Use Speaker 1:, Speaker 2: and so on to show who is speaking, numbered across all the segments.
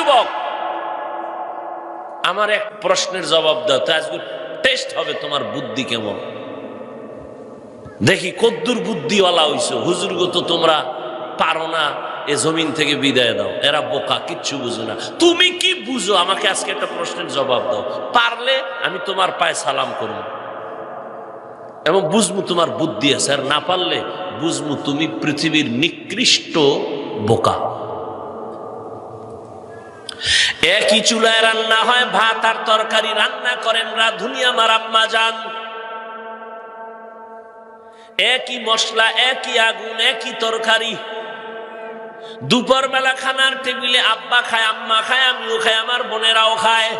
Speaker 1: যুবক, আমার এক প্রশ্নের জবাব দাও তো, আজকে টেস্ট হবে তোমার বুদ্ধি কেমন, দেখি কদ্দুর বুদ্ধিওয়ালা হইছো। হুজুরগো তো তোমরা পারো না, এ জমিন থেকে বিদায় দাও, এরা বোকা, কিচ্ছু বুঝো না। তুমি কি বুঝো? আমাকে আজকে একটা প্রশ্নের জবাব দাও। পারলে আমি তোমার পায়ে সালাম করব এবং বুঝবো তোমার বুদ্ধি আছে, আর না পারলে বুঝবো তুমি পৃথিবীর নিকৃষ্ট বোকা। একই চুলায় রান্না হয়, ভাত আর তরকারি রান্না করেন রাঁধুনি আমার আম্মা জান। একই মশলা, একই আগুন, একই তরকারি। দুপুর বেলা খানার টেবিলে আব্বা খায়, আম্মা খায়, আমিও খাই, আমার বোনেরাও খায়।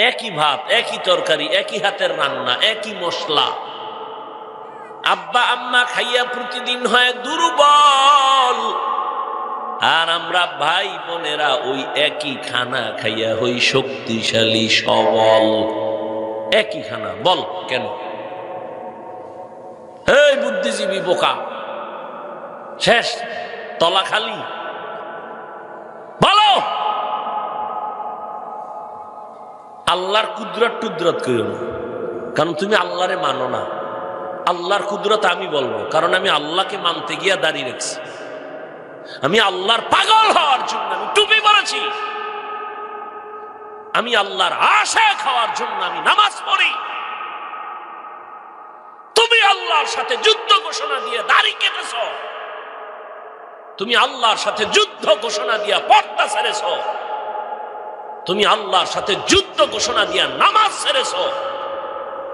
Speaker 1: একই ভাত, একই তরকারি, একই হাতের রান্না, একই মশলা। আব্বা আম্মা খাইয়া প্রতিদিন হয় দুর্বল, আর আমরা ভাই বোনেরা ওই একই খানা খাইয়া হই শক্তিশালী, সবল। একই খানা, বল কেন? এই বুদ্ধিজীবী বোকা, শেষ, তলা খালি, বলো। আল্লাহর কুদরত টুদরত করিও না, কারণ তুমি আল্লাহরে মানো না। আল্লাহর কুদরত আমি বলবো, কারণ আমি আল্লাহকে মানতে গিয়া দাঁড়িয়ে রেখেছি। আমি আল্লাহর পাগল হওয়ার জন্য আমি টুপি পরেছি। আমি আল্লাহর আশিক হওয়ার জন্য আমি নামাজ পড়ি। তুমি আল্লাহর সাথে যুদ্ধ ঘোষণা দিয়ে দাড়ি কেটেছ, তুমি আল্লাহর সাথে যুদ্ধ ঘোষণা দিয়া পর্দা ছেড়েছ, তুমি আল্লাহর সাথে যুদ্ধ ঘোষণা দিয়া নামাজ ছেড়েছ।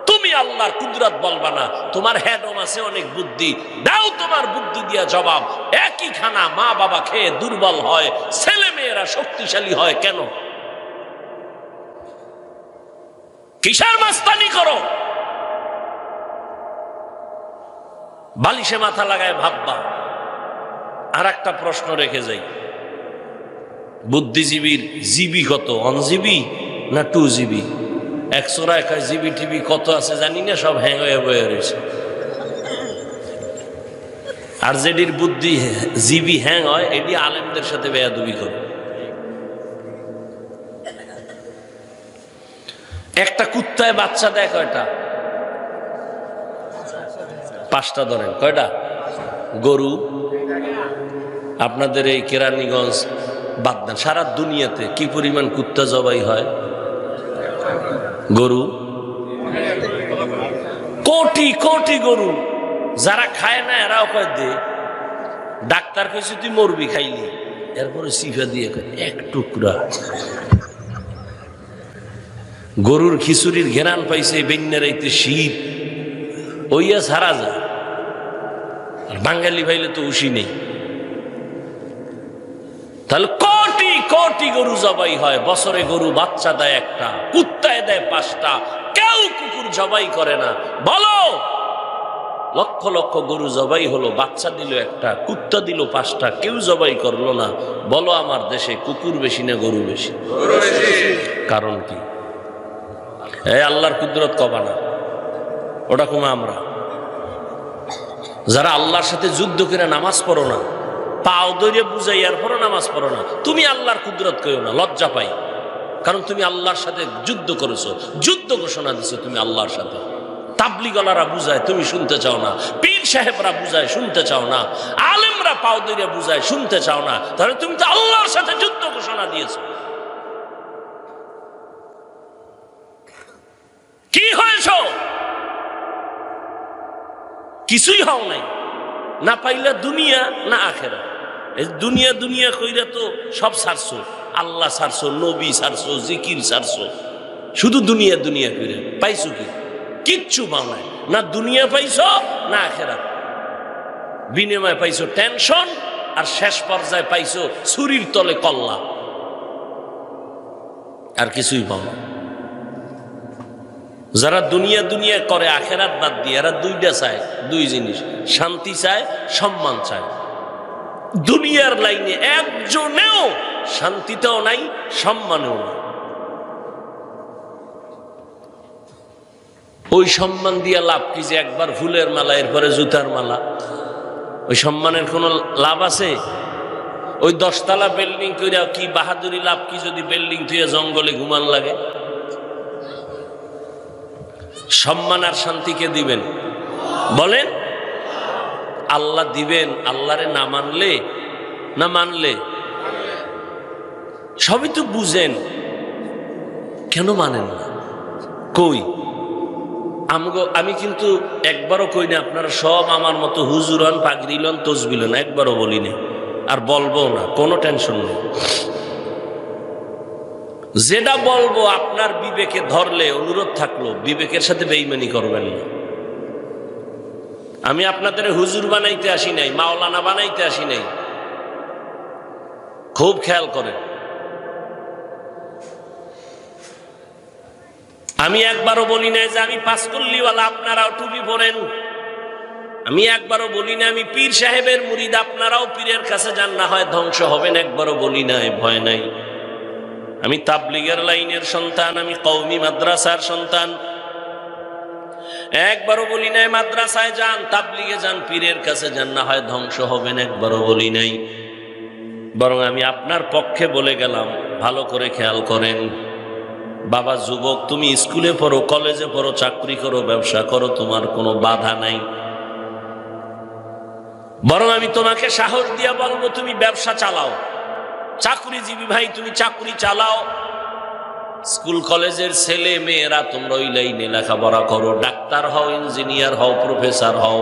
Speaker 1: তুমি আল্লাহর কুদরত বলবা না? তোমার হেডম আছে অনেক বুদ্ধি, দাও তোমার বুদ্ধি দিয়া জবাব। একই খানা মা বাবা খেয়ে দুর্বল হয়, ছেলে মেয়েরা শক্তিশালী হয় কেন? কিসের মাস্তানি করো? বালিশে মাথা লাগায় ভাববা। আর একটা প্রশ্ন রেখে যাই, বুদ্ধিজীবীর জিবি কত? 1 জিবি না 2 জিবি? 100 জিবি টিবি কত আছে জানি না, সব হ্যাং হয়ে বয়ে রয়েছে। আর যেটির বুদ্ধি জিবি হ্যাং হয়, এটি আলেমদের সাথে বেয়াদবি করে। একটা কুত্তায় বাচ্চা দেয় কয়টা? 5টা ধরেন, কয়টা? গরু আপনাদের এই কেরানীগঞ্জ বাদ দেন, সারা দুনিয়াতে কি পরিমাণ কুত্তা জবাই হয়? গরু কোটি কোটি গরু। যারা খায় না এরাও কয় দে। ডাক্তার কইছে তুই মরবি খাইলি, এরপরে সিফা দিয়ে এক টুকরা। গরুর খিচুড়ির ঘেরান পাইছে বেন্যারাইতে শীত, ওইয়া ছাড়া যায়। আর বাঙালি ভাইলে তো উশি নেই। তাহলে কোটি কোটি গরু জবাই হয় বছরে। গরু বাচ্চা দেয় একটা, কুত্তায় দেয় 5টা, কেউ কুকুর জবাই করে না। বলো, লক্ষ লক্ষ গরু জবাই হলো, বাচ্চা দিল একটা, কুত্তা দিল 5টা, কেউ জবাই করলো না। বলো আমার দেশে কুকুর বেশি না গরু বেশি? কারণ কি? এই আল্লাহর কুদরত কবা না, ওটা কমা আমরা। যারা আল্লাহর সাথে যুদ্ধ করে নামাজ পড়ো না, পাও দইরে বুঝাইয়ার পরও নামাজ পড়ো না, তুমি আল্লাহর কুদরত কইও না, লজ্জা পাই। কারণ তুমি আল্লাহর সাথে যুদ্ধ করেছো, যুদ্ধ ঘোষণা দিছো তুমি আল্লাহর সাথে। তাবলিগলারা বুঝায়, তুমি শুনতে চাও না। পীর সাহেবরা বুঝায়, শুনতে চাও না। আলেমরা পাও দইরে বুঝায়, শুনতে চাও না। তাহলে তুমি তো আল্লাহর সাথে যুদ্ধ ঘোষণা দিয়েছো। কি হয়েছ? কিছুই হও নাই। না পাইলা দুনিয়া না আখেরা। এই দুনিয়া দুনিয়া কইরা তো সব ছাড়ছো, আল্লাহ ছাড়ছো, নবী ছাড়ছো, জিকির ছাড়ছো, শুধু দুনিয়া দুনিয়া কইরা পাইছো কি? কিচ্ছু পাও নাই। না দুনিয়া পাইছো না আখেরা। বিনিময়ে পাইছো টেনশন, আর শেষ পর্যায়ে পাইছো ছুরির তলে কল্লা। আর কিছুই পাও না। যারা দুনিয়া দুনিয়া করে আখেরাত বাদ দিয়ে, এরা দুইটা চায়, দুই জিনিস, শান্তি চায়, সম্মান চায়। দুনিয়ার লাইনে একজনেও শান্তিতেও নাই, সম্মানেও নাই। ওই সম্মান দিয়া লাভ কি? যে একবার ফুলের মালা, এরপরে জুতার মালা, ওই সম্মানের কোনো লাভ আছে? ওই 10 তলা বিল্ডিং কইরা কি বাহাদুরি লাভ কি যদি বিল্ডিং থুয়ে জঙ্গলে ঘুমান লাগে? সম্মান আর শান্তিকে দিবেন বলেন? আল্লাহ দিবেন। আল্লাহরে না মানলে, না মানলে সবই তো বুঝেন, কেন মানেন না? কই আমি কিন্তু একবারও কই না আপনারা সব আমার মতো হুজুরান, পাগড়িলন, তসবিলন, একবারও বলি না, আর বলবো না, কোনো টেনশন নেই। যেটা বলবো আপনার বিবেকে ধরলে অনুরোধ থাকলো বিবেকের সাথে বেঈমানি করবেন না। আমি আপনাদের হুজুর বানাইতে আসি নাই, মাওলানা বানাইতে আসি নাই, খুব খেয়াল করেন। আমি একবারও বলি নাই যে আমি পাঁচকল্লিওয়ালা আপনারাও টুপি পরেন। আমি একবারও বলি না আমি পীর সাহেবের মুরিদ আপনারাও পীরের কাছে যান, না হয় ধ্বংস হবেন, একবারও বলি নাই, ভয় নাই। আমি তাবলিগের লাইনের সন্তান, আমি কওমি মাদ্রাসার সন্তান। একবারও বলি নাই মাদ্রাসায় যান, তাবলিগে যান, পীরের কাছে যান, না হয় ধ্বংস হবেন, একবারও বলি নাই। বরং আমি আপনার পক্ষে বলে গেলাম, ভালো করে খেয়াল করেন। বাবা যুবক, তুমি স্কুলে পড়ো, কলেজে পড়ো, চাকরি করো, ব্যবসা করো, তোমার কোনো বাধা নাই। বরং আমি তোমাকে সাহস দিয়া বলবো তুমি ব্যবসা চালাও। চাকরিজীবী ভাই তুমি চাকরি চালাও। স্কুল কলেজের ছেলে মেয়েরা তোমরা ওই লাইনে লেখাপড়া করো, ডাক্তার হও, ইঞ্জিনিয়ার হও, প্রফেসর হও,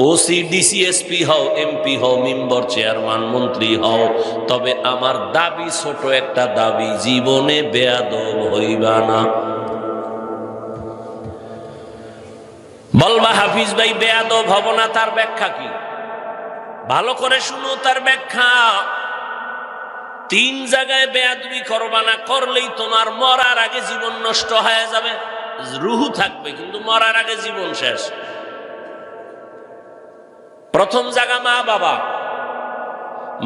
Speaker 1: ওসি, ডিসি, এসপি হও, এমপি হও, মেম্বার, চেয়ারম্যান, মন্ত্রী হও। তবে আমার দাবি, ছোট একটা দাবি, জীবনে বেয়াদব হইবা না। বলবা হাফিজ ভাই বেয়াদব হব না, তার ব্যাখ্যা কি? ভালো করে শুনো তার ব্যাখ্যা। 3 জায়গায় বেয়াদবি করবা না, করলেই তোমার মরার আগে জীবন নষ্ট হয়ে যাবে। রুহু থাকবে কিন্তু মরার আগে জীবন শেষ। প্রথম জায়গা মা বাবা।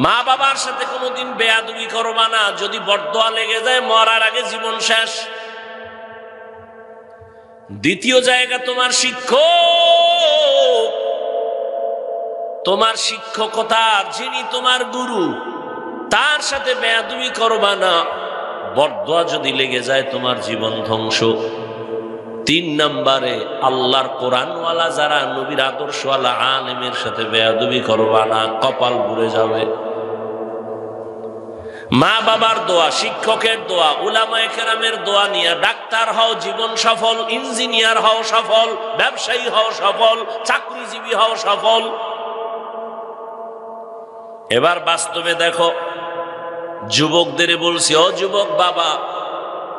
Speaker 1: মা বাবার সাথে কোনোদিন বেয়াদবি করবা না, যদি বরদোয়া লেগে যায় মরার আগে জীবন শেষ। দ্বিতীয় জায়গা তোমার শিক্ষক, তোমার শিক্ষকতার যিনি তোমার গুরু, তার সাথে বেয়াদবি করবা না, বরদোয়া যদি লেগে যায় তোমার জীবন ধ্বংস। 3 নম্বরে আল্লাহর কোরআনওয়ালা যারা, নবীর আদর্শওয়ালা আলেমের সাথে বেয়াদবি করবা না, কপাল পুড়ে যাবে। মা বাবার দোয়া, শিক্ষকের দোয়া, উলামায়ে কেরামের দোয়া নিয়ে ডাক্তার হও, জীবন সফল, ইঞ্জিনিয়ার হও সফল, ব্যবসায়ী হও সফল, চাকরিজীবী হও সফল। এবার বাস্তবে দেখো, যুবকদের বলছি, ও যুবক বাবা,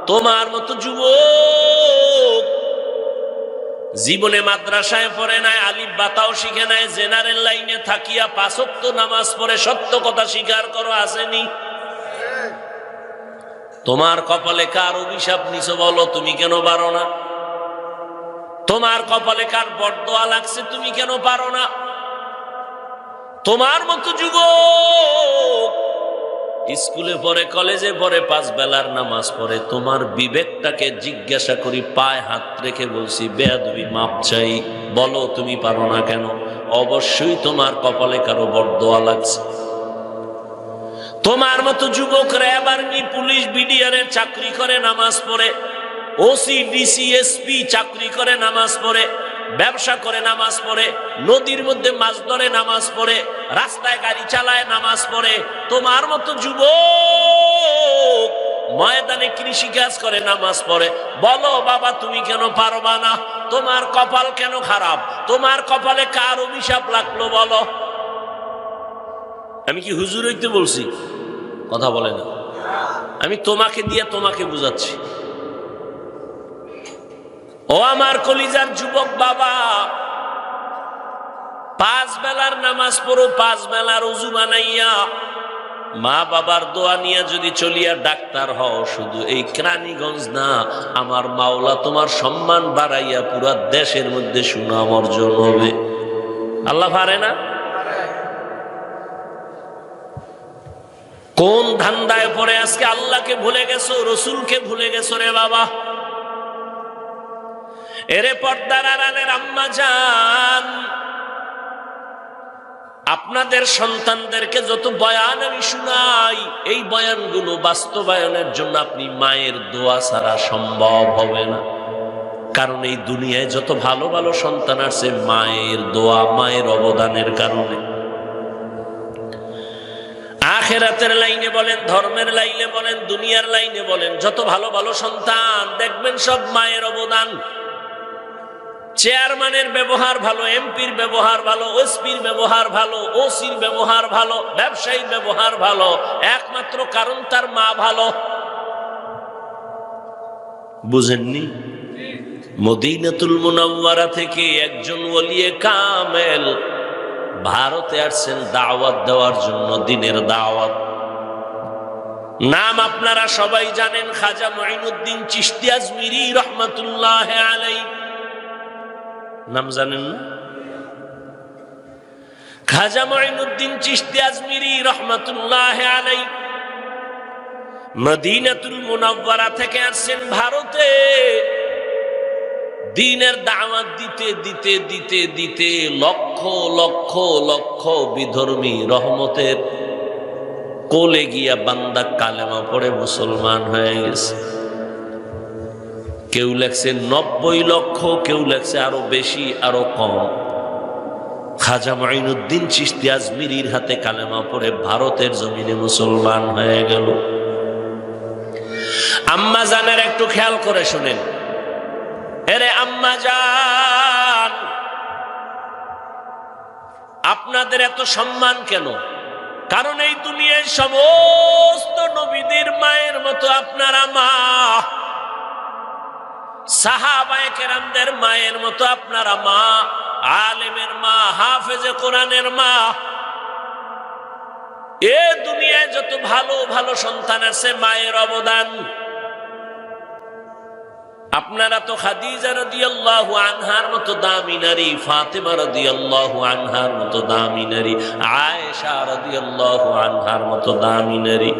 Speaker 1: তোমার মতো যুবক জীবনে মাদ্রাসায় পড়ে নাই, আলিফ বাতাও শিখে নাই, জেনারেল লাইনে থাকিয়া 5 ওয়াক্ত নামাজ পড়ে সত্য কথা স্বীকার করো, আসেনি? তোমার কপালে কার অভিশাপ নিছো বলো, তুমি কেন পারো না? তোমার কপালে কার বরদোয়া লাগছে, তুমি কেন পারো না? তোমার মতো যুবক স্কুলে পড়ে, কলেজে পড়ে, 5 বেলার নামাজ পড়ে, তোমার বিবেকটাকে জিজ্ঞাসা করি, পায়ে হাত রেখে বলছি, বেয়াদবি মাপ চাই, বলো তুমি পারো না কেন? অবশ্যই তোমার কপালে কারো বরদোয়া লাগছে। তোমার মতো যুবক র্যাব, আর্মি, পুলিশ, বিডিআরের চাকরি করে, নামাজ পড়ে, ওসি, ডিসি, এসপি চাকরি করে, নামাজ পড়ে, ব্যবসা করে, নামাজ পড়ে, নদীর মধ্যে মাছ ধরে, নামাজ পড়ে, রাস্তায় গাড়ি চালায়, নামাজ পড়ে। তোমার মতো যুবক ময়দানে কৃষি কাজ করে, নামাজ পড়ে। বলো বাবা তুমি কেন পারবা না? তোমার কপাল কেন খারাপ? তোমার কপালে কার অভিশাপ লাগলো বলো? আমি কি হুজুর হইতে বলছি? কথা বলে না। আমি তোমাকে দিয়ে তোমাকে বুঝাচ্ছি। ও আমার কলিজার যুবক বাবা, 5 বেলার নামাজ পড়ো, 5 বেলার ওযু বানাইয়া, মা বাবার দোয়া নিয়ে যদি চলিয়া ডাক্তার হও, শুধু এই কেরানীগঞ্জ না, আমার মাওলা তোমার সম্মান বাড়াইয়া পুরা দেশের মধ্যে সুনাম অর্জন হবে। আল্লাহ পারে না? কোন ধান্দায় পড়ে আজকে আল্লাহকে ভুলে গেছো, রসুলকে ভুলে গেছো রে বাবা? এরে পর্দার আড়ালের আম্মা জান, আপনাদের সন্তানদেরকে যত বয়ান আমি শুনাই, এই বয়ানগুলো বাস্তবায়নের জন্য আপনি মায়ের দোয়া ছাড়া সম্ভব হবে না। কারণ এই দুনিয়ায় যত ভালো ভালো সন্তান আছে মায়ের দোয়া, মায়ের অবদানের কারণে। আখিরাতের লাইনে বলেন, ধর্মের লাইনে বলেন, দুনিয়ার লাইনে বলেন, যত ভালো ভালো সন্তান দেখবেন সব মায়ের অবদান। চেয়ারম্যানের ব্যবহার ভালো, এমপির ব্যবহার ভালো, ওএসপির ব্যবহার ভালো, ওসির ব্যবহার ভালো, ব্যবসায়ীর ব্যবহার ভালো, একমাত্র কারণ তার মা ভালো। বুঝেননি? মদিনাতুল মুনাওয়ারা থেকে একজন ওলিয়ে কামেল ভারতে আসছেন দাওয়াত দেওয়ার জন্য, দিনের দাওয়াত। নাম আপনারা সবাই জানেন, খাজা মুঈনুদ্দিন চিশতি আজমিরি রহমাতুল্লাহ আলাইহি। নাম জানেন না? খাজা মুঈনুদ্দিন চিশতি আজমিরি রহমাতুল্লাহ আলাইহি মদিনাতুল মুনাওয়ারা থেকে আসছেন ভারতে দ্বীনের দাওয়াত দিতে দিতে দিতে দিতে লক্ষ লক্ষ লক্ষ বিধর্মী রহমতের কোলে গিয়া বান্দা কালেমা পড়ে মুসলমান হয়ে গেছে। কেউ লেখছে 90 লক্ষ, কেউ লেখছে আরো বেশি, আরো কম। খাজা মুঈনুদ্দিন চিশতি আজমিরির হাতে কালেমা পড়ে ভারতের জমিনে মুসলমান হয়ে গেল। আম্মা জানের একটু খেয়াল করে শুনেন। এরে আম্মা জান, আপনাদের এত সম্মান কেন? কারণ এই দুনিয়ায় সমস্ত নবীদের মায়ের মতো আপনারা মা, সাহাবায়ে কেরামদের মায়ের মতো আপনারা মা, আলেমের মা, হাফেজে কোরআনের মা। এ দুনিয়ায় যত ভালো ভালো সন্তান আছে মায়ের অবদান। আপনারা তো খাদিজা রাদিয়াল্লাহু আনহার মতো দামি নারী, ফাতেমা রাদিয়াল্লাহু আনহার মতো দামি নারী, আয়েশা রাদিয়াল্লাহু আনহার মতো দামি নারী।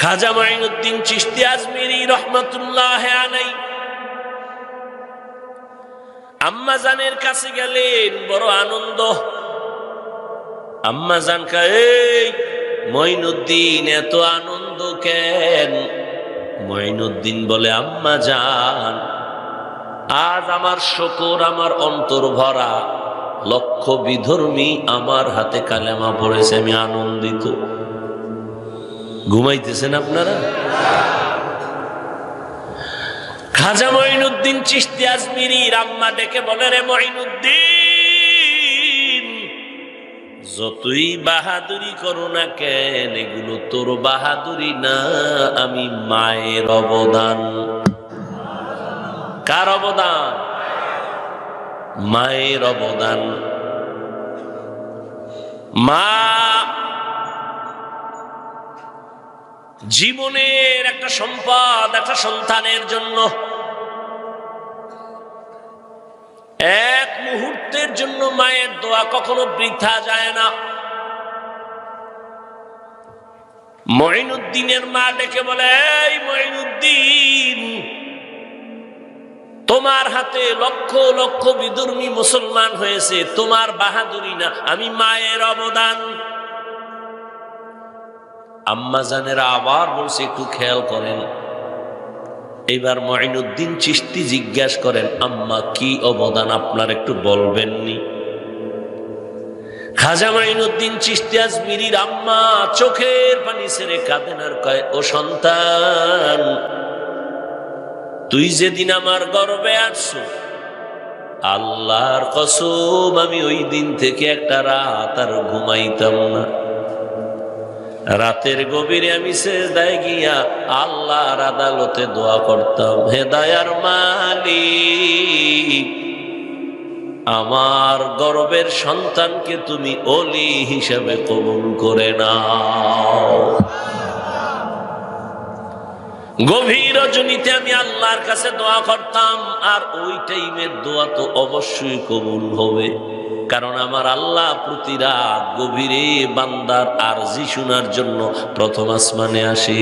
Speaker 1: খাজা মুঈনুদ্দিন চিশতি আজমিরি রহমাতুল্লাহ আলাইহি আম্মা জানের কাছে গেলেন, বড় আনন্দ। আম্মা জান কয়, এই মুঈনুদ্দিন এত আনন্দ কেন? মুঈনুদ্দিন বলে, আম্মা জান, আজ আমার শুকর, আমার অন্তর ভরা, লক্ষ বিধর্মী আমার হাতে কালেমা পড়েছে, আমি আনন্দিত। ঘুমাইতেছেন আপনারা? খাজা মুঈনুদ্দিন চিশতি আজমিরির আম্মা ডেকে বলে, রে মুঈনুদ্দিন, যতই বাহাদুরি করো না কেন, এগুলো তোর বাহাদুরি না, আমি মায়ের অবদান। কার অবদান? মায়ের অবদান। মা জীবনের একটা সম্পদ, একটা সন্তানের জন্য এক মুহূর্তের জন্য মায়ের দোয়া কখনো বৃথা যায় না। মুঈনুদ্দিনের মা ডেকে বলে, এই মুঈনুদ্দিন, তোমার হাতে লক্ষ লক্ষ বিধর্মী মুসলমান হয়েছে, তোমার বাহাদুরি না, আমি মায়ের অবদান। আম্মা জানেরা আবার বলছে, একটু খেয়াল করেন। এবার মুঈনুদ্দিন চিশতি জিজ্ঞাসা করেন, আম্মা কি অবদান আপনার একটু বলবেননি? খাজা মুঈনুদ্দিন চিশতি আজমিরির আম্মা চোখের পানি ছেড়ে কাঁদেন আর কয়, ও সন্তান, তুই যেদিন আমার গর্ভে আসছো, আল্লাহর কসম আমি ওই দিন থেকে একটা রাত আর ঘুমাইতাম না। রাতের গভীরে আমি সিজদায় গিয়া আল্লাহর আদালতে দোয়া করতাম, হে দয়ার মালিক, আমার গর্ভের সন্তানকে তুমি ওলি হিসেবে কবুল করে নাও। গভীর রজনীতে আমি আল্লাহর কাছে দোয়া করতাম, আর ওই টাইমের দোয়া তো অবশ্যই কবুল হবে, কারণ আমার আল্লাহ প্রতি রাত গভীরে বান্দার আরজি শোনার জন্য প্রথম আসমানে আসে।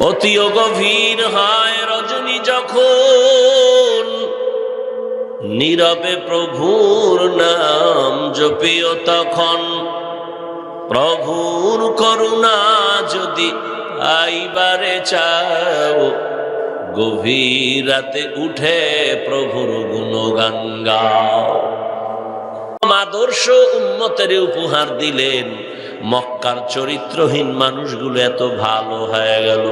Speaker 1: অতিও গভীর হয় রজনী যখন, নীরবে প্রভুর নাম জপিও তখন, প্রভুর করুণা যদি আইবারে চাও, গভীর রাতে উঠে প্রভুর গুণগান গাও। আদর্শ উম্মতের উপহার দিলেন। মক্কার চরিত্রহীন মানুষগুলো এত ভালো হয়ে গেল।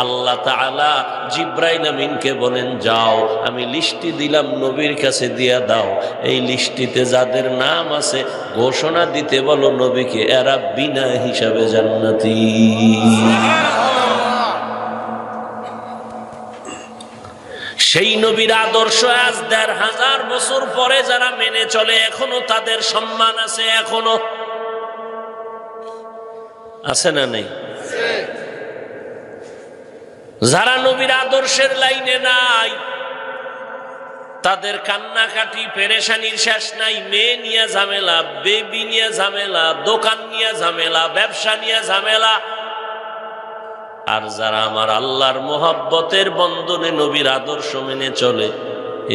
Speaker 1: আল্লাহ তাআলা জিব্রাইল আমিনকে বলেন, যাও আমি লিস্টি দিলাম, নবীর কাছে দিয়া দাও। এই লিস্টিতে যাদের নাম আছে ঘোষণা দিতে বলো নবীকে, এরা বিনা হিসাবে জান্নাতি। সেই নবীর আদর্শ আজ ১৫০০ বছর পরে যারা মেনে চলে, এখনো তাদের সম্মান আছে। এখনো আছে না নেই? যারা নবীর আদর্শের লাইনে নাই, তাদের কান্নাকাটি পেরেশানির শেষ নাই। মেয়ে নিয়ে ঝামেলা, বেবি নিয়ে ঝামেলা, দোকান নিয়ে ঝামেলা, ব্যবসা নিয়ে ঝামেলা। আর যারা আমার আল্লাহর মোহাব্বতের বন্ধনে নবীর আদর্শ মেনে চলে,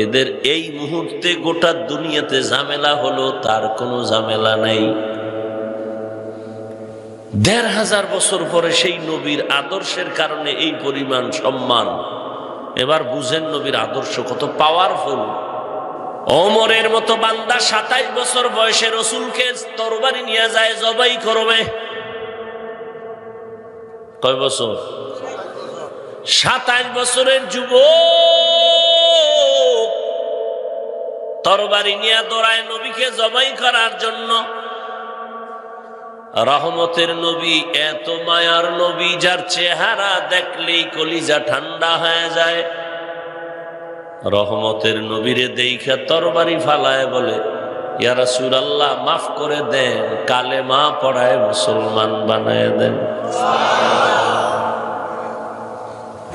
Speaker 1: এদের এই মুহূর্তে গোটা দুনিয়াতে ঝামেলা হলো, তার কোনো ঝামেলা নেই। ১৫০০ বছর পরে সেই নবীর আদর্শের কারণে এই পরিমাণ সম্মান। এবার বুঝেন নবীর আদর্শ কত পাওয়ারফুল। ওমরের মতো বান্দা ২৭ বছর বয়সে রসুলকে তরবারি নিয়ে যায়, জবাই করবে। কয় বছর? ২৭ বছরের যুবক তরবারি নিয়ে দৌড়ায় নবীকে জবাই করার জন্য। রহমতের নবী, এত মায়ার নবী, যার চেহারা দেখলেই কলিজা ঠান্ডা হয়ে যায়। রহমতের নবীরে দেইখা তরবারি ফালায় বলে, ইয়া রাসূলুল্লাহ মাফ করে দেন, কালেমা পড়ায় মুসলমান বানায় দেন।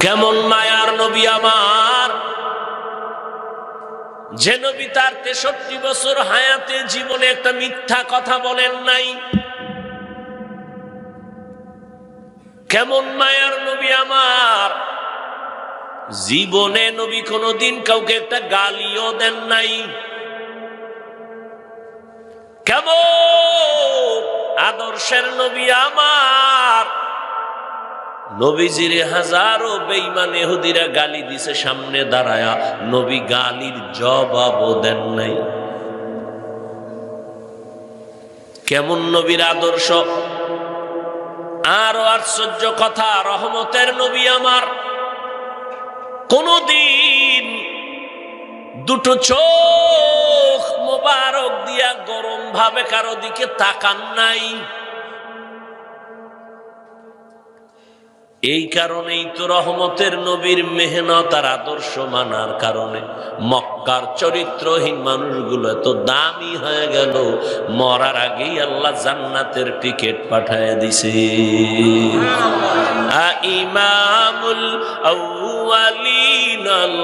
Speaker 1: কেমন মায়ার নবী আমার, যে নবী তার ৬৩ বছর হায়াতে জীবনে একটা মিথ্যা কথা বলেন নাই। কেমন মায়ার নবী আমার, জীবনে নবী কোনদিন কাউকে একটা গালিও দেন নাই। কেমন আদর্শের নবী আমার, নবীজির হাজারো বেঈমান ইহুদিরা গালি দিছে, সামনে দাঁড়ায়া নবী গালির জবাবও দেন নাই। কেমন নবীর আদর্শ। আরো আশ্চর্য কথা, রহমতের নবী আমার কোনদিন দুটো চোখ মোবারক দিয়া গরম ভাবে কারো দিকে তাকান নাই। এই কারণেই তো রহমতের নবীর মেহনত আর আদর্শ মানার কারণে মক্কার চরিত্রহীন মানুষগুলো এত দামি হয়ে গেল, মরার আগেই আল্লাহ জান্নাতের টিকিট পাঠায় দিছে। ইমামুল আউয়ালিন আল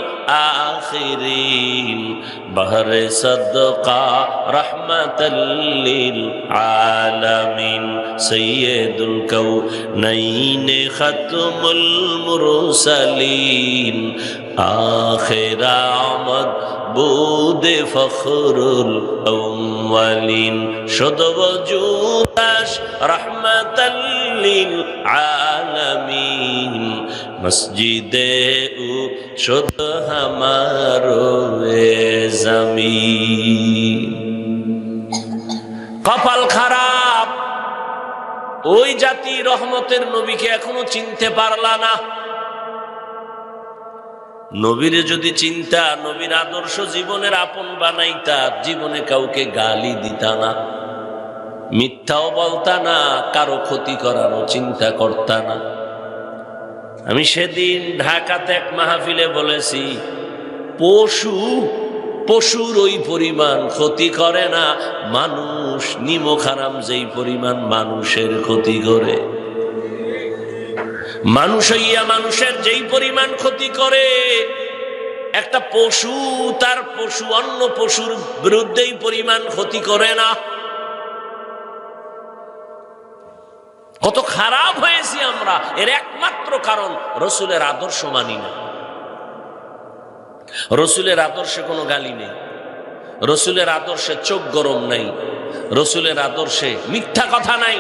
Speaker 1: আখিরিন বহরে সাদকা রাহমাতাল লিল আলামিন সাইয়্যিদুল কাউনাইন খাতমুল মুরসালিন আখির আমদ বুদে ফখরুল আউয়ালিন শুদ ওজুদাস রাহমাতাল লিল আলামিন মসজিদে উ শুদ হামারো জমিন। কপাল খারাপ, ওই জাতি রহমতের নবীকে এখনো চিনতে পারলা না। নবীরে যদি চিন্তা, নবীর আদর্শ জীবনের আপন বানাইতা, জীবনে কাউকে গালি দিতা না, মিথ্যাও বলতা না, কারো ক্ষতি করারও চিন্তা করতা না। আমি সেদিন ঢাকাতে এক মাহফিলে বলেছি, পশুর ওই পরিমাণ ক্ষতি করে না মানুষ, নিমক হারাম যেই পরিমাণ মানুষের ক্ষতি করে। মানুষ হইয়া মানুষের যেই পরিমাণ ক্ষতি করে, একটা পশু তার অন্য পশুর বিরুদ্ধেই পরিমাণ ক্ষতি করে না। কত খারাপ হয়েছি আমরা, এর একমাত্র কারণ রসুলের আদর্শ মানি না। রসুলের আদর্শে কোনো গালি নেই, রসুলের আদর্শে চোখ গরম নাই, রসুলের আদর্শে মিথ্যা কথা নাই।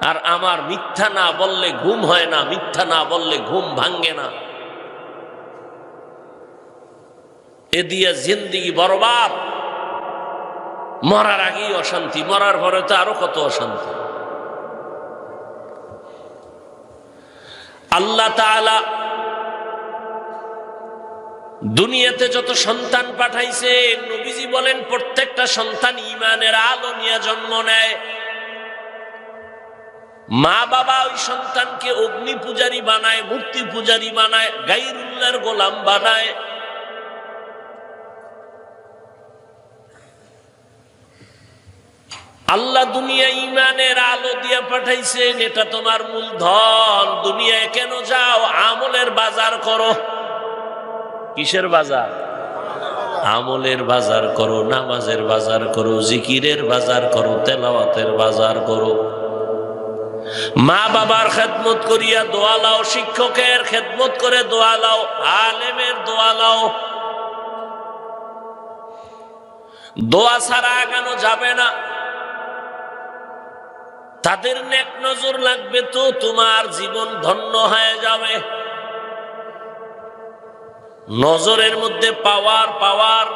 Speaker 1: আর আমার মিথ্যা না বললে ঘুম হয় না, মিথ্যা না বললে ঘুম ভাঙ্গে না। এ দিয়ে জিন্দেগি বরবাদ। মরার আগেই অশান্তি, মরার পরে তো আরো কত অশান্তি। আল্লাহ তাআলা দুনিয়াতে যত সন্তান পাঠাইছে, নবীজি বলেন প্রত্যেকটা সন্তান ঈমানের আলো নিয়ে জন্ম নেয়। মা বাবা ওই সন্তানকে অগ্নি পূজারী বানায়, মূর্তি পূজারী বানায়, গায়রুল্লাহর গোলাম বানায়। আল্লাহ দুনিয়া ঈমানের আলো দিয়ে পাঠাইছেন, এটা তোমার মূলধন। দুনিয়ায় কেন যাও? আমলের বাজার করো। কিসের বাজার? আমলের বাজার করো, নামাজের বাজার করো, জিকিরের বাজার করো, তেলাওয়াতের বাজার করো। মা বাবার খেদমত করিয়া দোয়া লাও, শিক্ষকের খেদমত করে দোয়া লাও, আলেমের দোয়া লাও। দোয়া ছাড়া আগানো যাবে না। তাদের নেক নজর লাগবে তো তোমার জীবন ধন্য হয়ে যাবে। নজরের মধ্যে পাওয়ার পাওয়ার।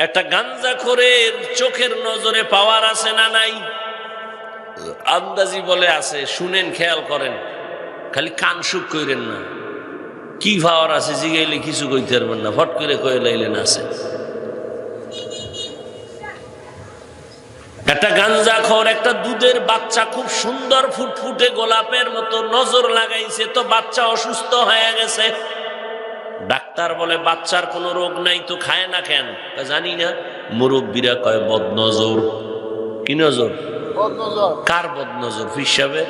Speaker 1: একটা গাঞ্জাখোরের চোখের নজরে পাওয়ার আছে না নাই? আন্দাজি বলে আছে, শুনেন, খেয়াল করেন, খালি কান সুখ কইরেন না। কি পাওয়ার আছে জিগাইলে কিছু কইতে পারবেন না, ফট করে কয়ে লাইলেন আছে। একটা গাঞ্জাখোর একটা দুধের বাচ্চা খুব সুন্দর ফুটফুটে গোলাপের মতো নজর লাগাইছে, তো বাচ্চা অসুস্থ হয়ে গেছে। ডাক্তার বলে বাচ্চার কোনো রোগ নাই, তো খায় না কেন? জানি না। মুরব্বীরা কয় বদনজর। কি নজর? কার বদনজর? হিসাবে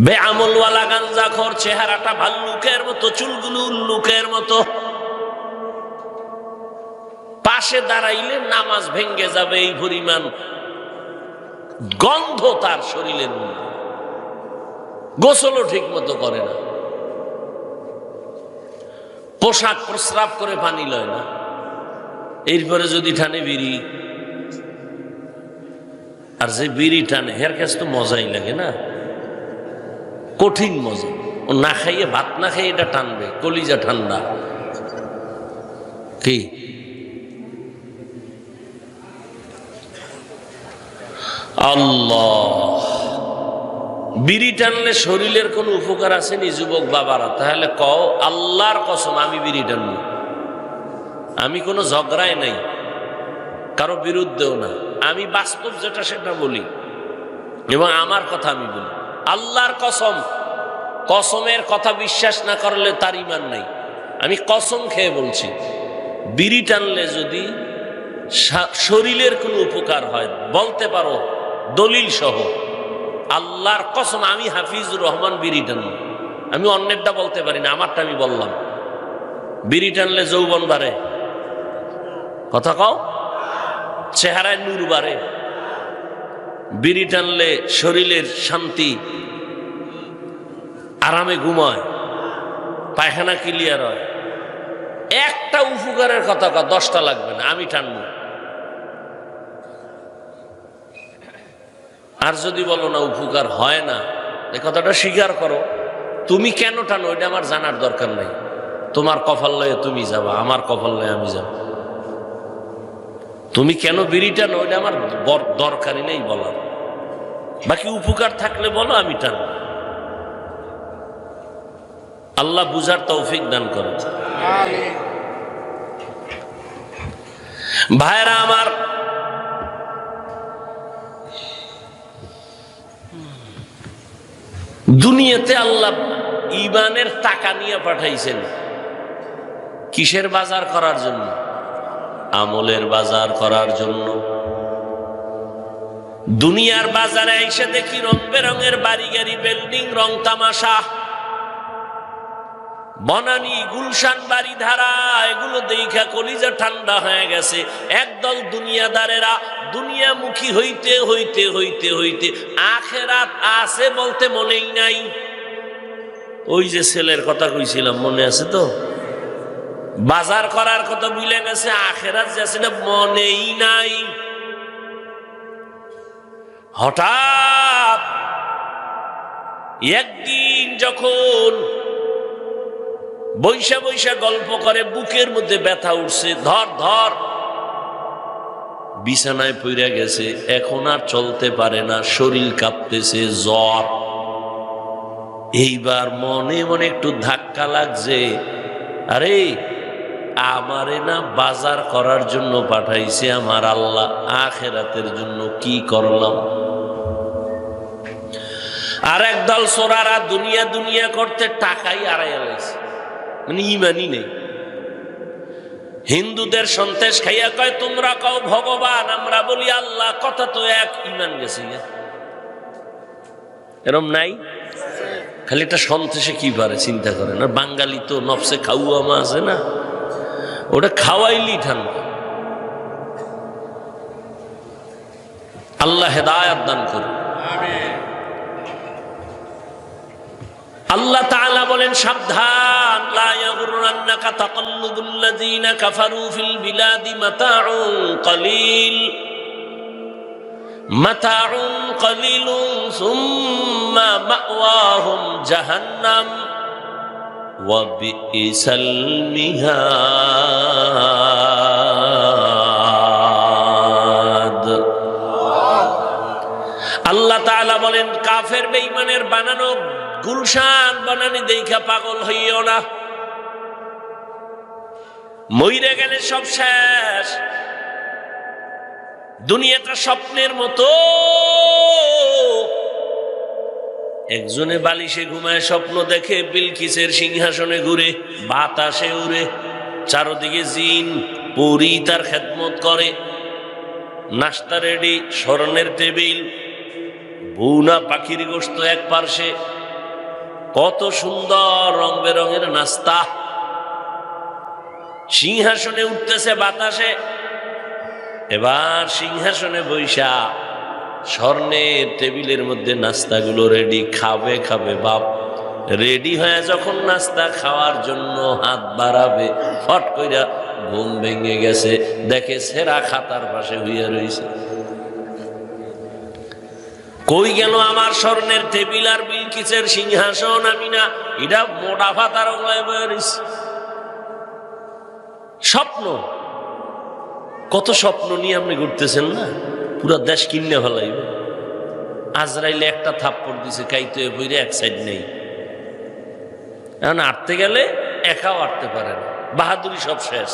Speaker 1: বেআমলওয়ালা গাঞ্জাখোর, চেহারাটা ভাল্লুকের মতো, চুলগুলো উল্লুকের মতো। পাশে দাঁড়াইলে নামাজ ভেঙ্গে যাবে, এই পরিমাণ গন্ধ তার শরীরের মধ্যে। গোসলও ঠিক মতো করে না, পোশাক প্রস্রাব করে পানি লয় না। এরপরে যদি টানে বিড়ি, আর যে বিড়ি টানে হের কাছে তো মজাই লাগে না, কঠিন মজা। ও না খাইয়ে, ভাত না খাইয়ে এটা টানবে, কলিজা ঠান্ডা। কি আল্লাহ! বিড়ি টানলে শরীরের কোন উপকার আসেনি যুবক বাবারা? তাহলে কও, আল্লাহর কসম আমি বিড়ি টানবো। আমি কোনো ঝগড়ায় নাই, কারো বিরুদ্ধেও না। আমি বাস্তব যেটা সেটা বলি, এবং আমার কথা আমি বলি। আল্লাহর কসম, কসমের কথা বিশ্বাস না করলে তার ঈমান নাই। আমি কসম খেয়ে বলছি, বিড়ি টানলে যদি শরীরের কোনো উপকার হয়, বলতে পারো দলিল সহ, আল্লাহর কসম আমি হাফিজুর রহমান বিড়ি টানব। আমি অন্যেরটা বলতে পারি না, আমারটা আমি বললাম। বিড়ি টানলে যৌবন বাড়ে, কথা কও, চেহারায় নূর বাড়ে। বিড়ি টানলে শরীরের শান্তি, আরামে ঘুমায়, পায়খানা ক্লিয়ার হয়। একটা উপকারের কথা কও, 10টা লাগবে না, আমি টানবো। আর যদি বলো না উপকার হয় না, এ কথাটা স্বীকার করো। তুমি কেন টানো এটা আমার জানার দরকার নেই। তোমার কপাল লয়ে তুমি যাবা, আমার কপাল লয়ে আমি যাব। তুমি কেন বিড়ি টানো এটা আমার দরকারই নেই বলার। বাকি উপকার থাকলে বলো, আমি টানবো। আল্লাহ বুঝার তৌফিক দান করেন। ভাইরা আমার, দুনিয়াতে আল্লাহ ঈমানের টাকা নিয়ে পাঠাইছেন। কিসের বাজার করার জন্য? আমলের বাজার করার জন্য। দুনিয়ার বাজারে এসে দেখি রং বেরঙের বাড়ি গাড়ি, বিল্ডিং, রং তামাশা, বনানী গুলশান বাড়ি ধারা, এগুলো দেখা কলিজা ঠান্ডা হয়ে গেছে। একদল দুনিয়াদারেরা দুনিয়ামুখী হইতে হইতে হইতে হইতে আখেরাত আছে বলতে মনেই নাই। ওই যে ছেলের কথা কইছিলাম মনে আছে তো, বাজার করার কথা ভুলে গেছে, আখেরাত যাচ্ছে না মনেই নাই। হঠাৎ একদিন যখন বৈশা বৈশা গল্প করে, বুকের মধ্যে ব্যথা উঠছে, ধর ধর, বিছানায় পড়ে গেছে, এখন আর চলতে পারে না, শরীর কাঁপতেছে, জ্বর। এইবার মনে মনে একটু ধাক্কা লাগছে, আরে আমারে না বাজার করার জন্য পাঠাইছে আমার আল্লাহ, আখেরাতের জন্য কি করলাম। আর একদল সোরারা দুনিয়া দুনিয়া করতে টাকাই আড়াইয়া লাইছে, মানে ইমানই নেই। হিন্দুদের সন্তেষ খাইয়া কয় তোমরা কও ভগবান, আমরা বলি আল্লাহ, কথা তো এক, ইমান গেছে। এরম নাই? খালি একটা সন্তেষে কি পারে চিন্তা করেন। আর বাঙালি তো নফসে খাওয়া মা আছে না, ওটা খাওয়াইলি ঠান্ডা। আল্লাহ হেদায়াত দান করুন। আল্লাহ তাআলা বলেন সাবধান, লা ইয়াগুররান্নাকা তাকাল্লুবুল্লাযীনা কাফারু ফিল বিলাদি মাতাউন কলিল, মাতাউন কলিলুন সুম্মা মাওয়াহুম জাহান্নাম ওয়া বিইসাল মিহাদ। আল্লাহ তাআলা বলেন কাফের বেঈমানের বানানো গুলশান বানানি দেখা পাগল হইও না, মইরে গেলে সব শেষ। দুনিয়াটা স্বপ্নের মতো, একজনে বালিশে ঘুমায় স্বপ্ন দেখে বিলকিসের সিংহাসনে ঘুরে, বাতাসে উড়ে, চারদিকে জিন পরী তার খেদমত করে, নাস্তা রেডি, স্বর্ণের টেবিল, বুনা পাখির গোশত এক পার্শ্বে, কত সুন্দর রং বেরঙের নাস্তা, সিংহাসনে উঠতেছে বাতাসে। এবার সিংহাসনে বৈশা স্বর্ণের টেবিলের মধ্যে নাস্তাগুলো রেডি, খাবে খাবে বাপ। রেডি হয়ে যখন নাস্তা খাওয়ার জন্য হাত বাড়াবে, ফট কইরা ঘুম ভেঙে গেছে, দেখে সেরা খাতার পাশে হইয়া রইছে। কই গেল আমার স্বর্ণের টেবিল আর বিলকিসের সিংহাসন? আমি না, এটা মোটা ফাতার স্বপ্ন। কত স্বপ্ন নিয়ে আপনি ঘুরতেছেন না, পুরা দেশ কিনে ফেলাইব। আজরাইলে একটা থাপ্পড় দিছে, কাইতে বইরে এক সাইড নেই, এখন আটতে গেলে একাও আটতে পারে না, বাহাদুরি সব শেষ।